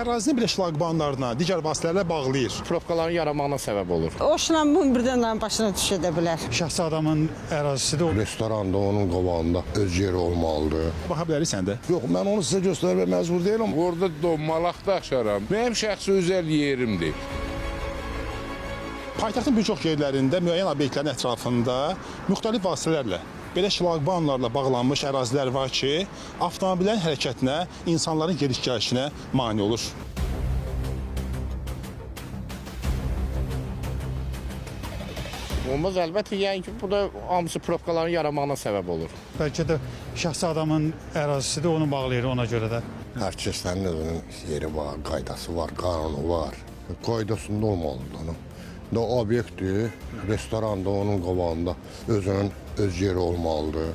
Ərazini belə şlaqbanlarına, digər vasitələrlə bağlayır. Probkaların yaranmağına səbəb olur. O şlambun birdən başına düşə də bilər. Şəxsi adamın ərazisidir. Restoranda onun qabağında öz yeri olmalıdır. Baxa bilərsən də. Yox, mən onu sizə göstərməyə məcbur deyiləm. Orada donmalaq da axşaram. Mənim şəxsi özəl yerimdir. Paytaxtın bir çox yerlərində müəyyən obyektlərin ətrafında müxtəlif vasitələrlə belə şlaqbanlarla bağlanmış ərazilər var ki, avtomobillərin hərəkətinə, insanların gediş-gəlişinə mane olur. Olmaz əlbəttə, yəni ki, bu da hamısı probkaların yaranmağına səbəb olur. Bəlkə də şəxsi adamın ərazisidir, onu bağlayır ona görə də. Hər kəslərin özünün yeri var, qaydası var, qanunu var. Qaydasında olmalıdır onun. Da obyektdir, restoranda onun qabağında özünün öz yeri olmalıdır.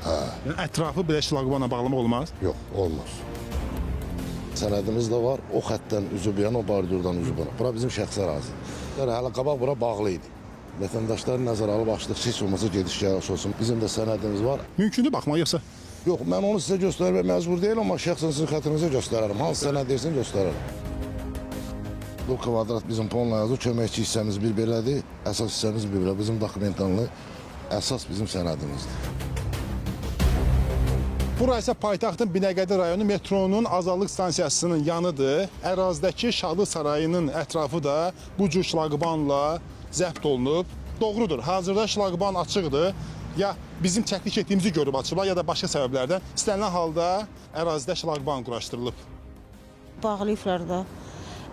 Yəni, ətrafı belə şlaqbanla bağlamaq olmaz? Yox, olmaz. Sənədimiz də var, o xəttdən üzü bir yana, o bordürdən üzü bura. Bura bizim şəxsi ərazidir. Hələ qabaq bura bağlı idi. Vətəndaşlar nəzərə alıb açdıqca heç olmasa gediş-gəliş olsun. Bizim də sənədimiz var. Mümkündür baxmaq yoxsa? Yox, mən onu sizə göstərməyə məcbur deyiləm, amma şəxsən sizin xətrinizə göstərərəm. Hansı sənəd deyirsin, göstərərəm. Bu kvadrat bizim tonla yazır, köməkçi hissəmiz bir belədir, əsas hissəmiz bir belə. Bizim dokumentanlı əsas bizim sənədimizdir. Bura isə paytaxtın Binəqədi rayonu metronun Azadlıq stansiyasının yanıdır. Ərazidəki Şadlıq sarayının ətrafı da bu cür şlaqbanla zəbt olunub. Doğrudur, hazırda şlaqban açıqdır. Ya bizim təklif etdiyimizi görüb açıblar, ya da başqa səbəblərdən istənilən halda ərazidə şlaqban quraşdırılıb. Bağlayıblar da.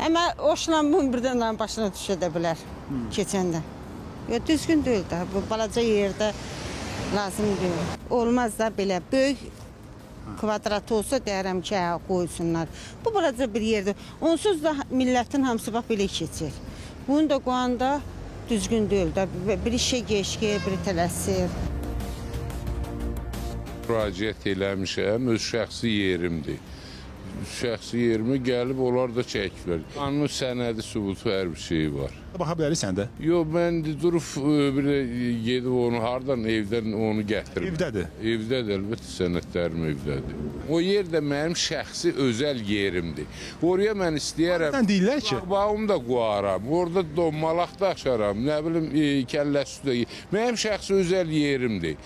Amma o şlambun birdən başına düşə də bilər keçəndə. Düzgün deyil də, bu balaca yerdə lazım deyil. Olmaz da belə böyük kvadrat olsa deyərəm ki, qoysunlar. Bu balaca bir yerdir. Onsuz da millətin hamısı bax belə keçir. Bunu da qoyanda düzgün deyil də. Bir işə geçkir, bir tələsir. Müraciət eləmişəm, öz şəxsi yerimdir. Şəxsi yerimi gəlib onlar da çəkiblər. Qanun sənədi sübutu hər bir şey var. Baxa bilərsən də. Yox, mən durub bir gedib onu hardan evdən onu gətirdim. Evdədir. Evdədir, əlbəttə sənədlərim evdədir. O yer də mənim şəxsi özəl yerimdir. Oraya mən istəyərəm. Sən deyirlər ki, Bağımı da qoyaram, orada donmalaq da açaram, nə bilim kəlləsi də. Mənim şəxsi özəl yerimdir.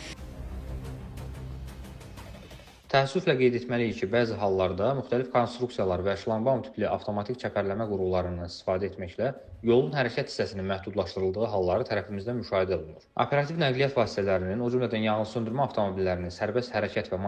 Təəssüflə qeyd etməliyik ki, bəzi hallarda müxtəlif konstruksiyalar və şlambam tipli avtomatik çəpərləmə qurğularından istifadə etməklə yolun hərəkət hissəsinin məhdudlaşdırıldığı halları tərəfimizdən müşahidə olunur. Operativ nəqliyyat vasitələrinin, o cümlədən yanğınsöndürmə avtomobillərinin sərbəst hərəkət və